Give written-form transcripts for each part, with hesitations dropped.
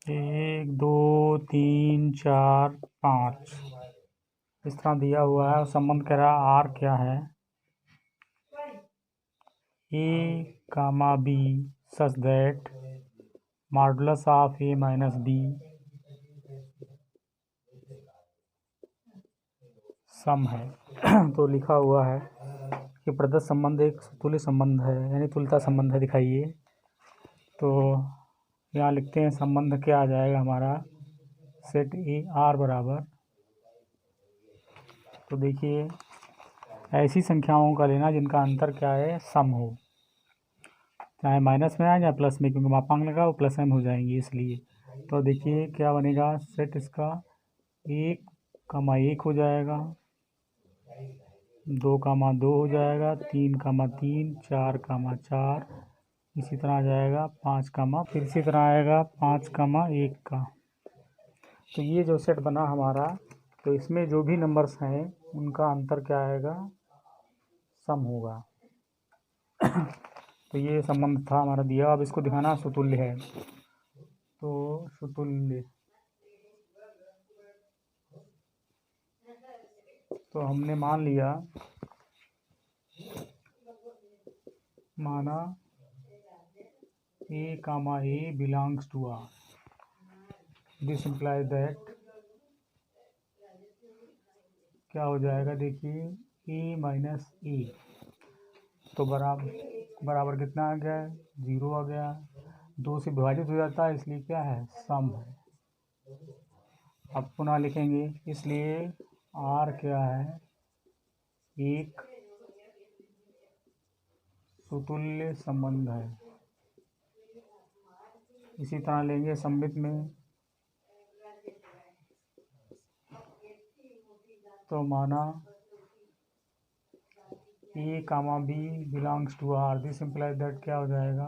1 2 3 4 5 इस तरह दिया हुआ है और संबंध कह रहा है आर क्या है, A comma B such that modulus of A minus B सम है। तो लिखा हुआ है कि प्रदत्त संबंध एक तुल्य संबंध है, यानी तुल्यता संबंध है, दिखाइए। तो यहाँ लिखते हैं संबंध क्या आ जाएगा हमारा, सेट ए आर बराबर, तो देखिए ऐसी संख्याओं का लेना जिनका अंतर क्या है, सम हो, चाहे माइनस में आए या प्लस में, क्योंकि मापांक लगा वो प्लस में हो जाएंगी इसलिए। तो देखिए क्या बनेगा, सेट इसका 1, 1 हो जाएगा, 2, 2 हो जाएगा, 3, 3, 4, 4, इसी तरह आ जाएगा 5, फिर इसी तरह आएगा 5, 1 का। तो ये जो सेट बना हमारा, तो इसमें जो भी नंबर्स हैं उनका अंतर क्या आएगा, सम होगा। तो ये संबंध था हमारा दिया। अब इसको दिखाना सुतुल्य है, तो सुतुल्य, तो हमने मान लिया, माना A, A belongs to R, this implies that क्या हो जाएगा, देखिए A माइनस ए, तो बराबर कितना आ गया, 0 आ गया, 2 से विभाजित हो जाता है इसलिए क्या है, सम है। अब पुनः लिखेंगे, इसलिए R क्या है, एक सुतुल्य संबंध है। इसी तरह लेंगे सममित में, तो माना A, B belongs to R, this implies that क्या हो जाएगा,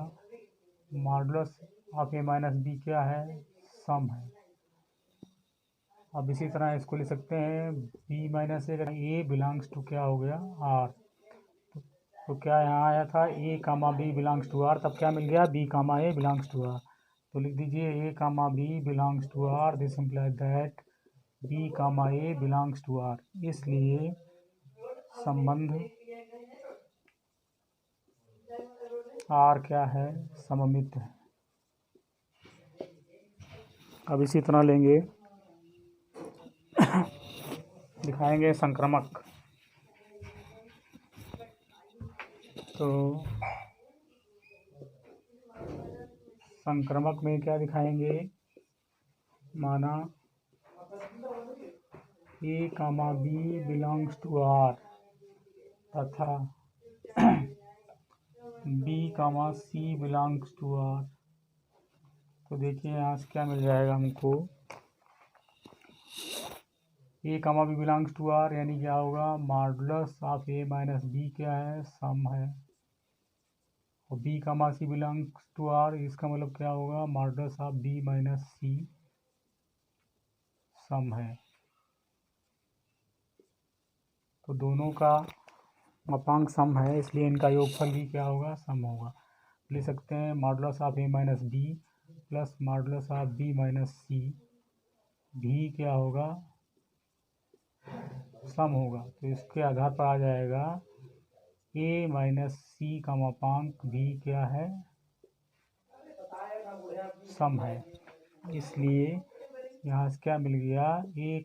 modulus of A minus B क्या है, सम है। अब इसी तरह इसको लिख सकते हैं B minus A belongs to क्या हो गया, R, तो क्या यहाँ आया था, A, B belongs to R, तब क्या मिल गया, B, A belongs to R, तो लिख दीजिए A, B belongs to R, this implies that B, A belongs to R। इसलिए संबंध R क्या है, सममित है। अब इसी तरह लेंगे, दिखाएंगे संक्रमक, तो संक्रमक में क्या दिखाएंगे, माना A, B belongs to R तथा B, C belongs to R, तो देखिए यहाँ से क्या मिल जाएगा हमको, A, B belongs to R यानी क्या होगा, modulus of A minus B क्या है, सम है, और B, C belongs to R, इसका मतलब क्या होगा, modulus of B minus C सम है। तो दोनों का मापांक सम है, इसलिए इनका योगफल भी क्या होगा, सम होगा। लिख सकते हैं modulus of A minus B plus modulus of B minus C भी क्या होगा, सम होगा। तो इसके आधार पर आ जाएगा A माइनस C का मापांक भी क्या है, सम है। इसलिए यहाँ से क्या मिल गया, A,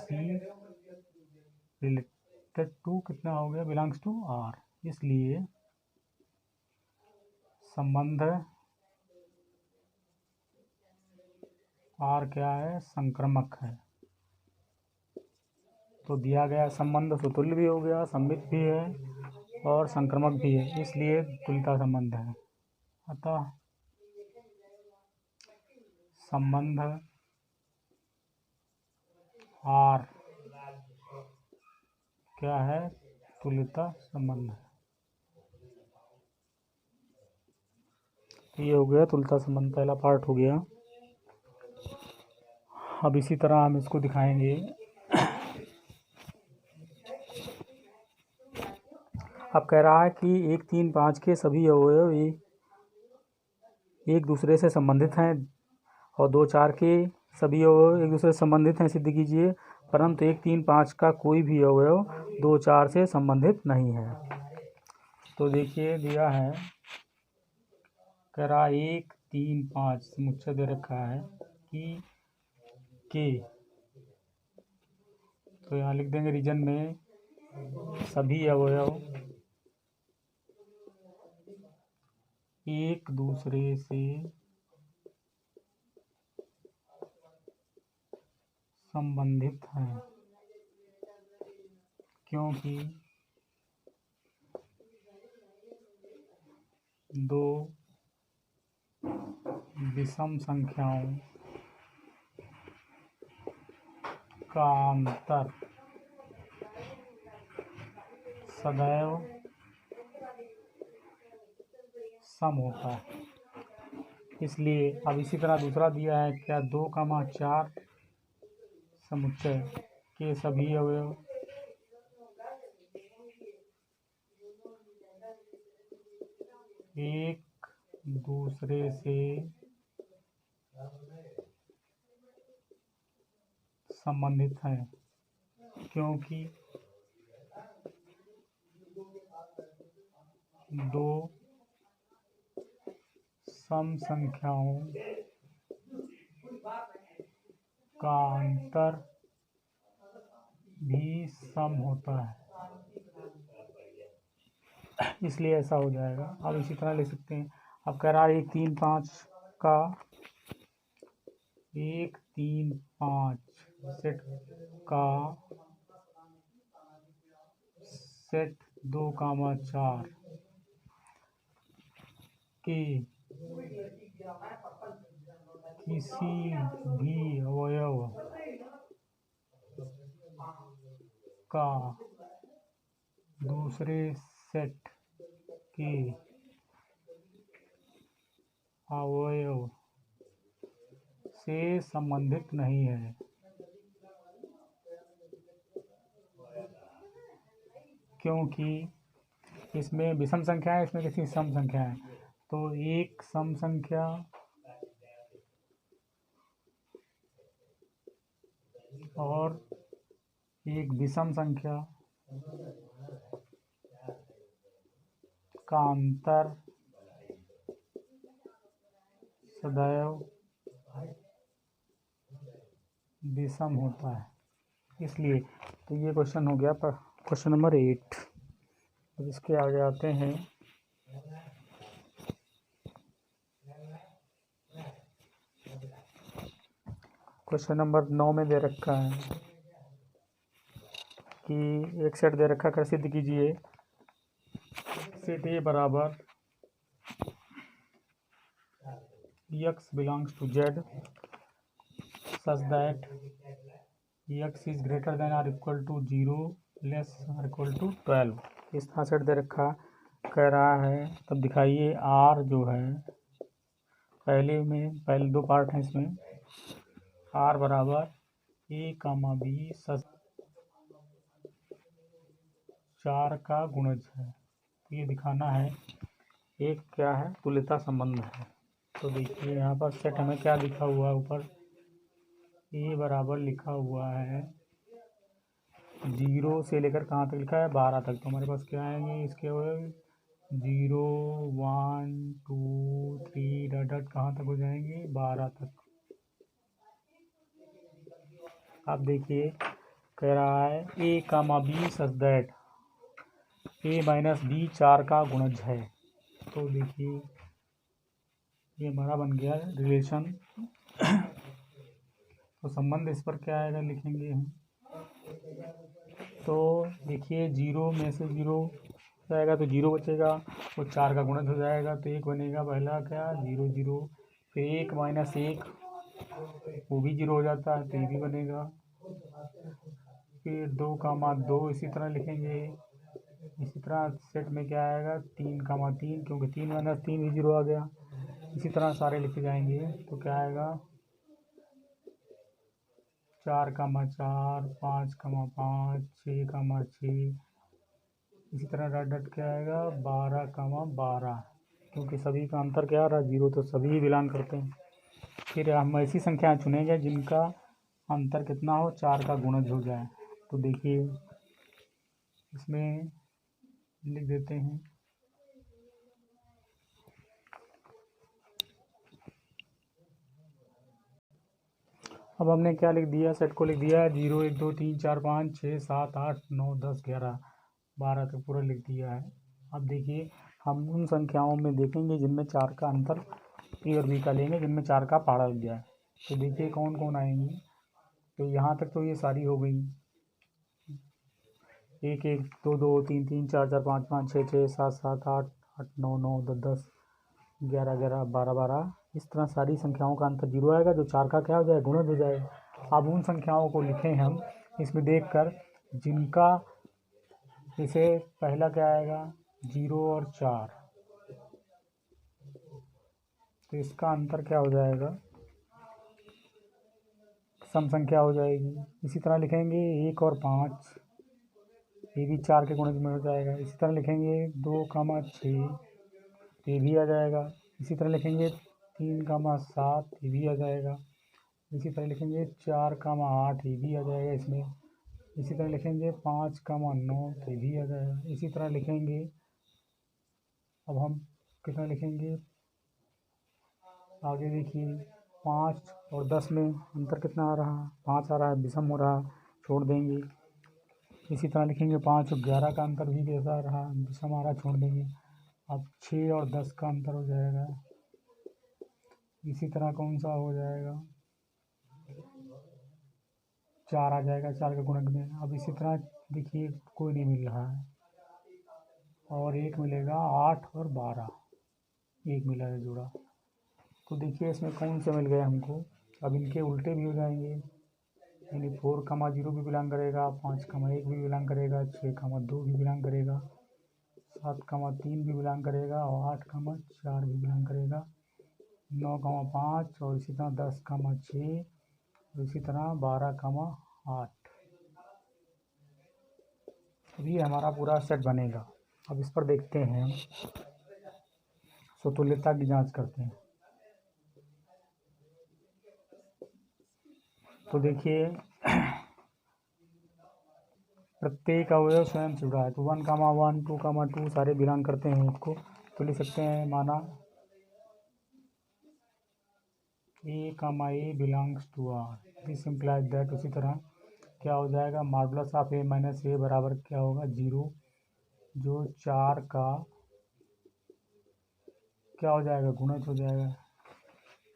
C रिलेटेड टू कितना हो गया, बिलोंग्स टू R, इसलिए संबंध R क्या है, संक्रमक है। तो दिया गया संबंध सुतुल्य भी हो गया, सममित भी है और संक्रमक भी है, इसलिए तुल्यता संबंध है। अतः संबंध R क्या है, तुल्यता संबंध है। ये हो गया तुल्यता संबंध, पहला पार्ट हो गया। अब इसी तरह हम इसको दिखाएंगे, अब कह रहा है कि 1, 3, 5 के सभी अवयव एक दूसरे से संबंधित हैं और 2 4 के सभी अवयव एक दूसरे से संबंधित हैं, सिद्ध कीजिए। परंतु 1 3 5 का कोई भी अवयव 2 4 से संबंधित नहीं है। तो देखिए दिया है, कह रहा 1 3 5 समुच्चय दे रखा है कि के, तो यहाँ लिख देंगे रीजन में सभी अवयव एक दूसरे से संबंधित हैं, क्योंकि 2 विषम संख्याओं का अंतर सदैव सम होता है। इसलिए अब इसी तरह दूसरा दिया है, क्या 2 4 समुच्चय के सभी अवयव एक दूसरे से संबंधित हैं, क्योंकि 2 सम संख्याओं का अंतर भी सम होता है। इसलिए ऐसा हो जाएगा। अब इसी तरह ले सकते हैं। अब कह रहा है 1 3 5 का 1 3 5 सेट का सेट 2 4 के किसी भी अवयव का दूसरे सेट के अवयव से संबंधित नहीं है, क्योंकि इसमें विषम संख्या है, इसमें किसी सम संख्या है। तो एक सम संख्या और एक विषम संख्या का अंतर सदैव विषम होता है। इसलिए तो ये क्वेश्चन हो गया क्वेश्चन नंबर 8। अब इसके आगे आते हैं। क्वेश्चन नंबर 9 में दे रखा है कि एक सेट दे रखा कर सिद्ध कीजिए। सेट ए बराबर x belongs to z such that x is greater than or equal to 0 less or equal to 12। इस तरह सेट दे रखा कह रहा है। तब दिखाइए r जो है, पहले 2 पार्ट हैं इसमें। r बराबर a b सच 4 का गुणज है। तो ये दिखाना है एक क्या है, तुल्यता संबंध है। तो देखिए यहाँ पर सेट हमें क्या लिखा हुआ है, ऊपर ए बराबर लिखा हुआ है 0 से लेकर कहाँ तक लिखा है, 12 तक। तो हमारे पास क्या आएंगे इसके 0 1 2 3 डॉट डॉट कहाँ तक हो जाएंगे, 12 तक। आप देखिए कह रहा है a b such that a minus b 4 का गुणज है। तो देखिए ये हमारा बन गया रिलेशन। तो संबंध इस पर क्या आएगा लिखेंगे हम। तो देखिए 0 में से 0 जाएगा तो 0 बचेगा, वो 4 का गुणज हो जाएगा तो 1 बनेगा। पहला क्या 0 0, फिर 1 माइनस 1 वो भी 0 हो जाता है तो ये भी बनेगा। फिर 2 2 इसी तरह लिखेंगे। इसी तरह सेट में क्या आएगा 3 3, क्योंकि 3 माइनस 3 भी 0 आ गया। इसी तरह सारे लिखे जाएंगे तो क्या आएगा 4 4 5 5 6 6। इसी तरह डॉट डॉट क्या आएगा 12 12, क्योंकि सभी का अंतर क्या आ रहा है 0, तो सभी बिलोंग करते हैं। फिर हम ऐसी संख्याएं चुनेंगे जिनका अंतर कितना हो, 4 का गुणज हो जाए। तो देखिए इसमें लिख देते हैं, अब हमने क्या लिख दिया, सेट को लिख दिया 0 1 2 3 4 5 6 7 8 9 10 11 12 तक पूरा लिख दिया है। अब देखिए हम उन संख्याओं में देखेंगे जिनमें 4 का अंतर ए और बी का लेंगे, जिनमें 4 का पहाड़ा लग जाए। तो देखिए कौन कौन आएंगी। तो यहाँ तक तो ये सारी हो गई, 1 1 2 2 3 3 4 4 5 5 6 6 7 7 8 8 9 9 10 10 11 11 12 12, इस तरह सारी संख्याओं का अंतर 0 आएगा, जो 4 का क्या हो जाए, गुणज हो जाएगा। अब उन संख्याओं को लिखें हम इसमें देखकर जिनका, जैसे पहला क्या आएगा 0 और 4, तो इसका अंतर क्या हो जाएगा, सम संख्या हो जाएगी। इसी तरह लिखेंगे 1 और 5, ये भी 4 के गुणज में हो जाएगा। इसी तरह लिखेंगे 2 6, ये भी आ जाएगा। इसी तरह लिखेंगे 3 7, ये भी आ जाएगा। इसी तरह लिखेंगे 4 8, ये भी आ जाएगा इसमें। इसी तरह लिखेंगे 5 9, ये भी आ जाएगा। इसी तरह लिखेंगे, अब हम कितना लिखेंगे आगे देखिए, 5 और 10 में अंतर कितना आ रहा, 5 आ रहा है, विषम हो रहा, छोड़ देंगे। इसी तरह लिखेंगे 5 और 11 का अंतर भी कैसा रहा, विषम आ रहा, छोड़ देंगे। अब 6 और 10 का अंतर हो जाएगा। इसी तरह कौन सा हो जाएगा, 4 आ जाएगा 4 के गुणक में। अब इसी तरह देखिए कोई नहीं मिल रहा है, और एक मिलेगा 8 और 12, एक मिला है जुड़ा। तो देखिए इसमें कौन से मिल गए हमको। अब इनके उल्टे भी हो जाएंगे, यानी 4 0 भी बिलोंग करेगा, 5 1 भी बिलोंग करेगा, 6 2 भी बिलोंग करेगा, 7 3 भी बिलोंग करेगा, और 8 4 भी बिलोंग करेगा, 9 5, और इसी तरह 10 6, और इसी तरह 12 8। अब ये हमारा पूरा सेट बनेगा। अब इस पर देखते हैं हम, समतुल्यता की जांच करते हैं। तो देखिए प्रत्येक अवयव स्वयं से जुड़ा है, तो 1 1 2 2 सारे बिलोंग करते हैं इसको। तो लिख सकते हैं माना a belongs to R, this implies that. उसी तरह क्या हो जाएगा, modulus of a minus a बराबर क्या होगा, 0, जो 4 का क्या हो जाएगा, गुणज हो जाएगा।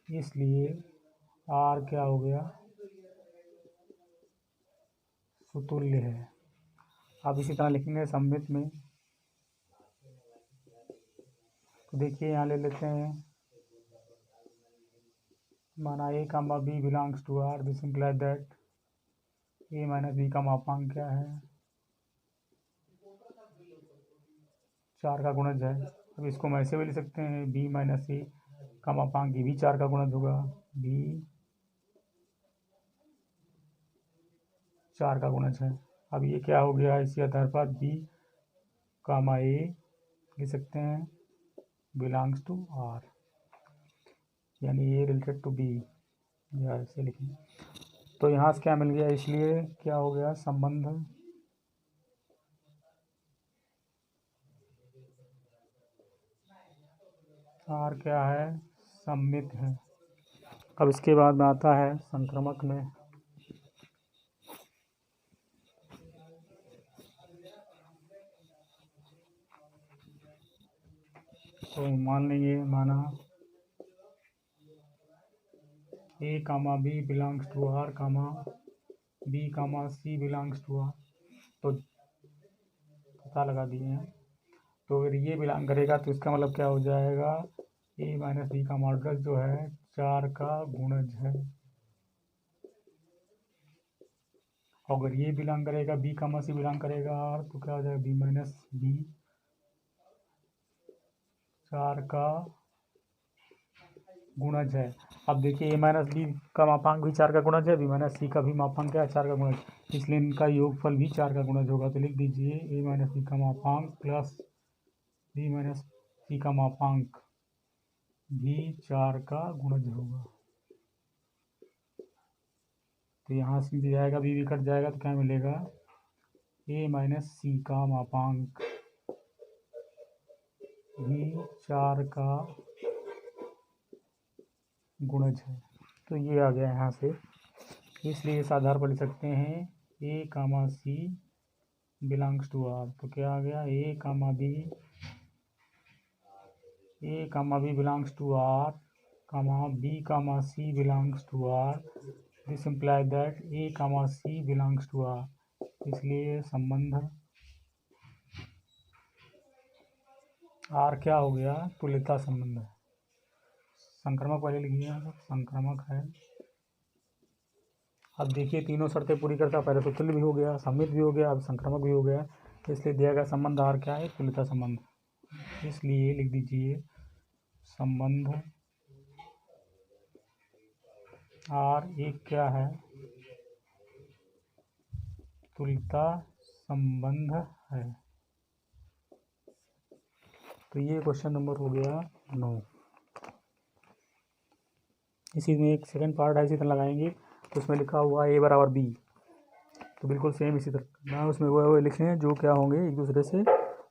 इसलिए r क्या हो गया, सुतुल्य है। अब इसी तरह लिखेंगे सममित में, तो देखिए यहाँ ले लेते हैं माना a b belongs to r, this implies that a minus b का मापांक क्या है, 4 का गुणज है। अब इसको हम ऐसे भी लिख सकते हैं, b माइनस a का मापांक, ये भी 4 का गुणज होगा, b 4 का गुणज है। अब ये क्या हो गया, इसी आधार पर b a लिख सकते हैं बिलोंग्स टू r, यानी a रिलेटेड टू b, या ऐसे लिखें। तो यहाँ से क्या मिल गया, इसलिए क्या हो गया, संबंध r क्या है, सममित है। अब इसके बाद में आता है संक्रामक में, तो मान लेंगे माना a b belongs to r, b c belongs to r, तो पता लगा दिए हैं। तो अगर ये बिलोंग करेगा तो इसका मतलब क्या हो जाएगा, a माइनस b का मॉडुलस जो है 4 का गुणज है। अगर ये बिलोंग करेगा, b c बिलोंग करेगा r, तो क्या हो जाएगा, b माइनस b 4 का गुणज है। अब देखिए a माइनस b का मापांक भी 4 का गुणज है, b माइनस c का भी मापांक क्या है, 4 का गुणज, इसलिए इनका योगफल भी 4 का गुणज होगा। तो लिख दीजिए a माइनस b का मापांक प्लस b माइनस c का मापांक भी 4 का गुणज होगा। तो यहाँ से दिया जाएगा, बी भी कट जाएगा तो क्या मिलेगा, ए माइनस सी का मापांक भी 4 का गुणज है। तो ये आ गया यहाँ से, इसलिए इस आधार पर लिख सकते हैं A comma C belongs to R. तो क्या आ गया, A comma B belongs to R comma B comma C belongs to R. This imply that A comma C belongs to R. इसलिए संबंध आर क्या हो गया, तुल्यता संबंध है। संक्रामक पहले लिखिए, संक्रामक है। अब देखिए तीनों शर्तें पूरी करता, पहले तो तुल्य भी हो गया, सममित भी हो गया, अब संक्रामक भी हो गया। इसलिए दिया गया संबंध आर क्या है, तुल्यता संबंध। इसलिए लिख दीजिए संबंध आर एक क्या है, तुल्यता संबंध है। तो ये क्वेश्चन नंबर हो गया 9। इसी में एक सेकंड पार्ट है, इसी तरह लगाएंगे। तो उसमें लिखा हुआ ए बराबर बी, तो बिल्कुल सेम इसी तरह ना, उसमें वो लिखें जो क्या होंगे एक दूसरे से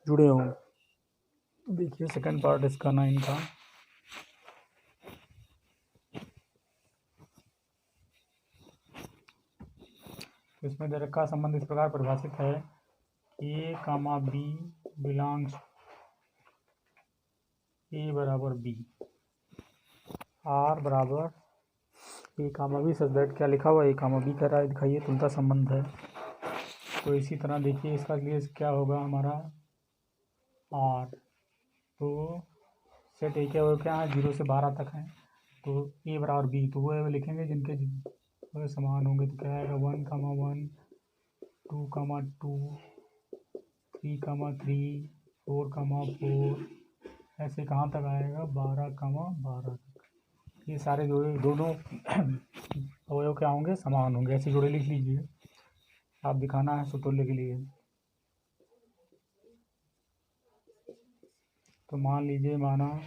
जुड़े हों। देखिए सेकंड पार्ट इसका 9 का। तो इसमें दे रखा संबंध इस प्रकार परिभाषित है, ए कामा बी बिलोंग्स ए बराबर बी, आर बराबर ए कामा बी सच दैट क्या लिखा हुआ, ए कामा बी कह रहा है, दिखाइए तुल्यता संबंध है। तो इसी तरह देखिए इसका लिए क्या होगा हमारा आर। तो सेट ए क्या हो, क्या है 0 से 12 तक है। तो ए बराबर बी, तो वो लिखेंगे जिनके वो समान होंगे। तो क्या आएगा 1 कामा 1, 2 कामा 2, 3 कामा 3, 4 कामा 4, ऐसे कहाँ तक आएगा 12 कामा 12 तक। ये सारे जो दोनों अवयव क्या होंगे, समान होंगे। ऐसे जोड़े लिख लीजिए, आप दिखाना है सुतुल्य के लिए। तो मान लीजिए, माना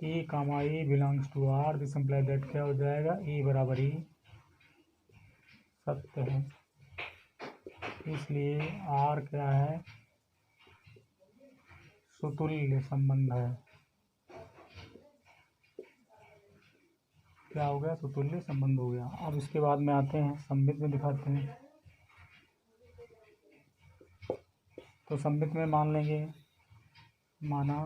A comma A belongs to R, this imply that क्या हो जाएगा, ए बराबर ई सत्य है। इसलिए आर क्या है, सुतुल्य संबंध है। क्या हो गया, सुतुल्य संबंध हो गया। अब इसके बाद में आते हैं सममित में, दिखाते हैं। तो सममित में मान लेंगे, माना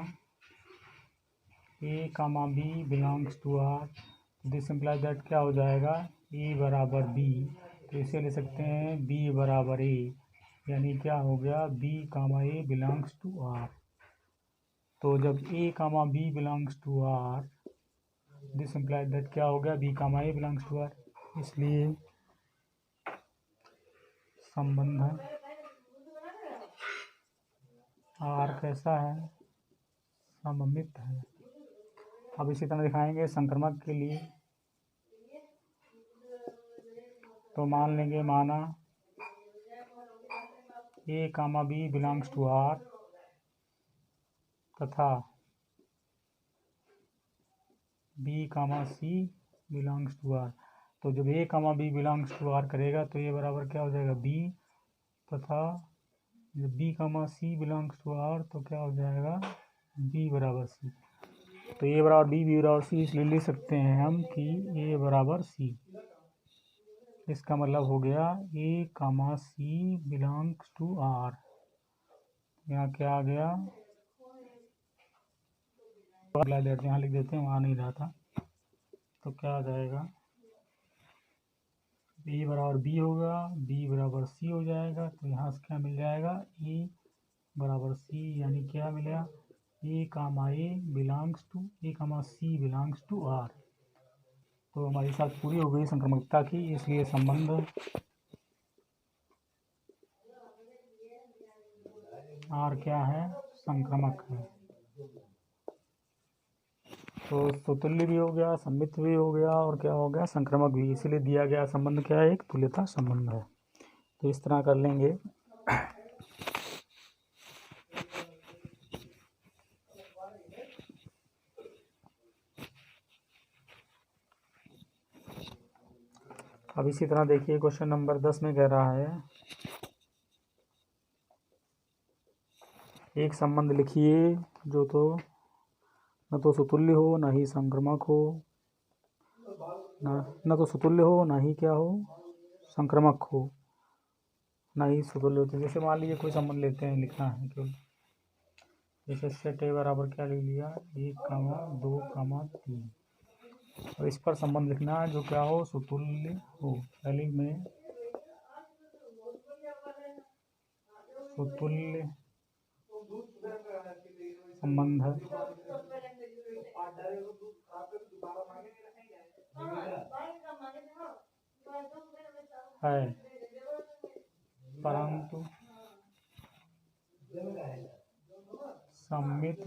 A comma B belongs to R, this imply that क्या हो जाएगा, ए बराबर बी। तो इसे ले सकते हैं बी बराबर ए, यानी क्या हो गया, B comma A belongs to R. तो जब A comma B belongs to R, this imply that क्या हो गया, B comma A belongs to R. इसलिए संबंध आर कैसा है, सममित है। अब इसी तरह दिखाएंगे संक्रामक के लिए। तो मान लेंगे, माना A comma B belongs to R तथा B comma C belongs to R. तो जब A comma B belongs to R करेगा तो ये बराबर क्या हो जाएगा, बी, तथा जब B comma C belongs to R तो क्या हो जाएगा, बी बराबर सी। तो ए बराबर बी, बी बराबर सी, इसलिए लिख सकते हैं हम कि ए बराबर सी। इसका मतलब हो गया A comma C belongs to are. यहाँ क्या आ गया, यहाँ लिख देते हैं, वहाँ नहीं रहा था। तो क्या आ जाएगा, ए बराबर बी होगा, बी बराबर सी हो जाएगा। तो यहाँ से क्या मिल जाएगा, ए बराबर सी, यानी क्या मिलेगा, A comma A belongs to, A comma C belongs to R. तो हमारी साथ पूरी हो गई संक्रामकता की। इसलिए संबंध आर क्या है, संक्रामक है। तो सुतुल्य भी हो गया, सममित भी हो गया, और क्या हो गया, संक्रामक भी। इसीलिए दिया गया संबंध क्या है, एक तुल्यता संबंध है। तो इस तरह कर लेंगे। अब इसी तरह देखिए क्वेश्चन नंबर 10 में कह रहा है एक संबंध लिखिए जो तो न तो सुतुल्य हो न ही संक्रामक हो, न तो सुतुल्य हो न ही क्या हो संक्रामक हो, न ही सुतुल्य हो। जैसे मान लीजिए कोई संबंध लेते हैं, लिखना है केवल, जैसे सेट ए बराबर क्या ले लिया 1, 2, 3, और इस पर संबंध लिखना है जो क्या हो सुतुल्य हो। पहले में सुतुल्य संबंध है परंतु सममित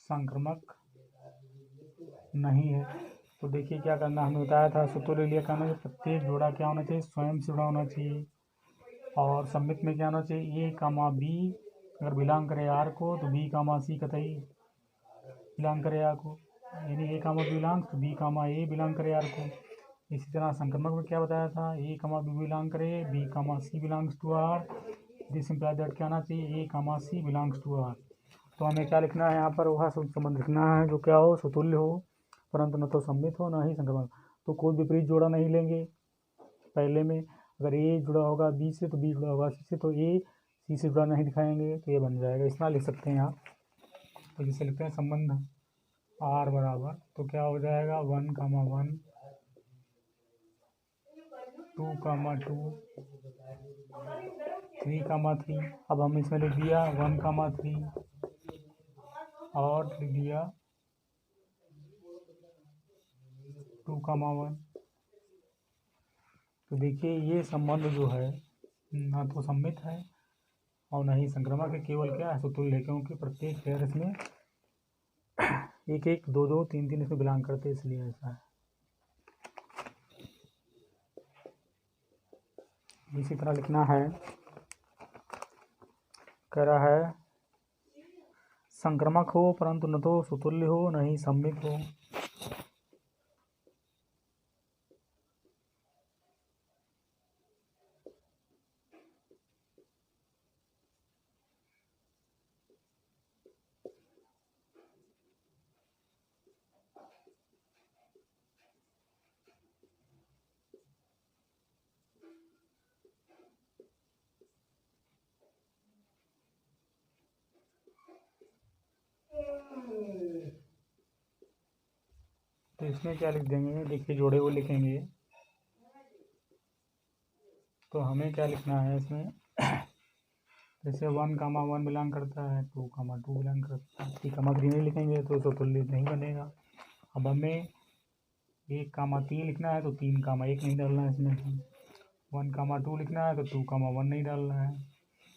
संक्रामक नहीं है। तो देखिए क्या करना, हमें बताया था सुतुल्य लिए कहना है प्रत्येक जोड़ा क्या होना चाहिए स्वयं से जुड़ा होना चाहिए, और सम्मित में क्या होना चाहिए A, B अगर बिलोंग करे R को तो B, C कतई बिलोंग करे R को, यानी A, B बिलोंग तो B, A बिलोंग करे R को। इसी तरह संक्रामक में क्या बताया था A, B बिलोंग करे B, C belongs to R, this imply that क्या होना चाहिए A, C belongs to R। तो हमें क्या लिखना है यहाँ पर वह संबंध लिखना है जो क्या हो सुतुल्य हो परंतु न तो सम्मित हो न ही संक्रामक। तो कोई विपरीत जोड़ा नहीं लेंगे। पहले में अगर A जुड़ा होगा B से तो B जुड़ा होगा C से, तो A C से जुड़ा नहीं दिखाएंगे तो ये बन जाएगा। इस तरह लिख सकते हैं आप। तो जिसे लिखते हैं संबंध R बराबर, तो क्या हो जाएगा 1, 1, 2, 2, 3, 3। अब हम इसमें लिख दिया 1, 3 और लिख दिया 2, 1। तो देखिए ये संबंध जो है ना तो सम्मित है और न ही संक्रामक है, केवल क्या है सुतुल्य, क्योंकि प्रत्येक पेयर इसमें 1, 1, 2, 2, 3, 3 इसमें बिलोंग करते हैं, इसलिए ऐसा है। इसी तरह लिखना है, कह रहा है संक्रामक हो परंतु न तो सुतुल्य हो न ही सम्मित हो। तो इसमें क्या लिख देंगे, देखिए जोड़े वो लिखेंगे। तो हमें क्या लिखना है इसमें जैसे 1, 1 बिलोंग करता है 2, 2 बिलोंग करता है 3, 3 नहीं लिखेंगे तो तुल्य नहीं बनेगा। अब हमें 1, 3 लिखना है तो 3, 1 नहीं डालना है इसमें। 1, 2 लिखना है तो 2, 1 नहीं डालना है,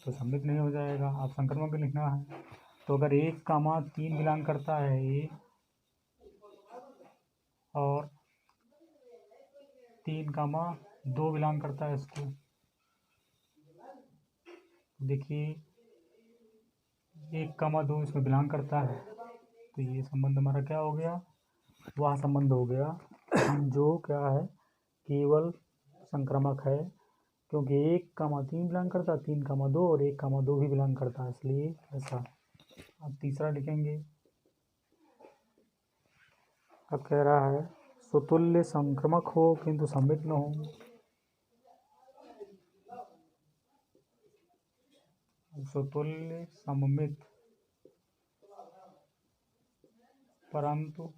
तो सम्मित नहीं हो जाएगा। अब संक्रामक भी लिखना है, तो अगर 1, 3 बिलोंग करता है A और 3, 2 बिलोंग करता है इसको, देखिए 1, 2 इसमें बिलोंग करता है, तो ये संबंध हमारा क्या हो गया, वह संबंध हो गया जो क्या है केवल संक्रामक है, क्योंकि 1, 3 बिलोंग करता है, 3, 2 और 1, 2 भी बिलोंग करता है, इसलिए ऐसा। अब तीसरा लिखेंगे। अब कह रहा है सुतुल्य संक्रामक हो किंतु सम्मित न हो। सुतुल्य सममित परंतु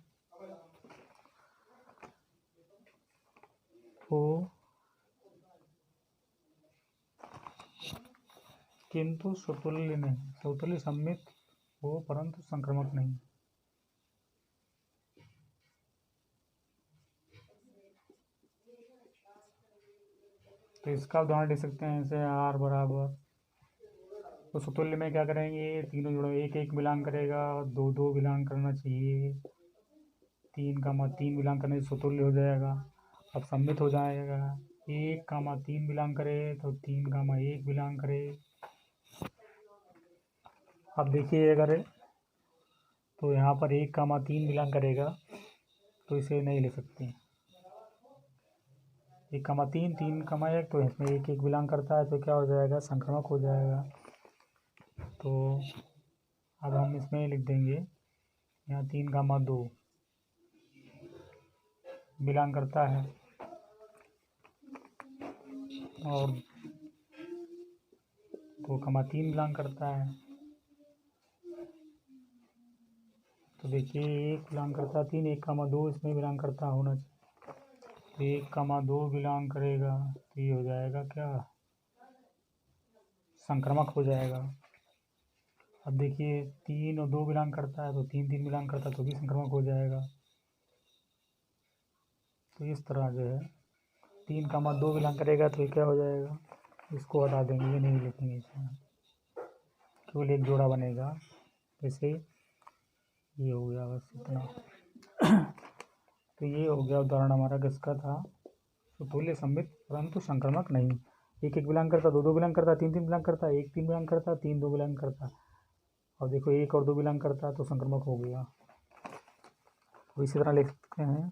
हो किंतु सुतुल्य नहीं, सुतुल्य सम्मित हो परंतु संक्रामक नहीं। तो इसका उदाहरण दे सकते हैं जैसे R बराबर, तो सुतुल्य में क्या करेंगे तीनों जोड़ो 1, 1 बिलोंग करेगा, 2, 2 बिलोंग करना चाहिए, 3, 3 बिलोंग करने से सुतुल्य हो जाएगा। अब सम्मित हो जाएगा 1, 3 बिलोंग करे तो 3, 1 बिलोंग करे। अब देखिए अगर तो यहाँ पर 1, 3 बिलोंग करेगा तो इसे नहीं ले सकते, 1,3 3,1 तो इसमें एक एक बिलोंग करता है तो क्या हो जाएगा, संक्रामक हो जाएगा। तो अब हम इसमें लिख देंगे यहाँ 3,2 बिलोंग करता है और 2,3 बिलोंग करता है। तो देखिए 1 बिलोंग करता है 3, 1,2 इसमें बिलोंग करता होना चाहिए। 1,2 बिलोंग करेगा तो ये हो जाएगा क्या, संक्रामक हो जाएगा। अब देखिए 3 और 2 बिलोंग करता है तो 3 3 बिलोंग करता है तो भी संक्रामक हो जाएगा। तो इस तरह जो है 3,2 बिलोंग करेगा तो ये क्या हो जाएगा, इसको हटा देंगे, ये नहीं लिखेंगे इसमें, केवल एक जोड़ा बनेगा। जैसे ये हो गया, बस इतना। तो ये हो गया उदाहरण हमारा किसका था, सुतुल्य संबित परंतु संक्रामक नहीं। एक एक बिलोंग करता, 2 2 बिलोंग करता, 3 3 बिलोंग करता, 1 3 बिलोंग करता, 3 2 बिलोंग करता। और देखो 1 और 2 बिलोंग करता तो संक्रामक हो गया। तो इसी तरह लिखते हैं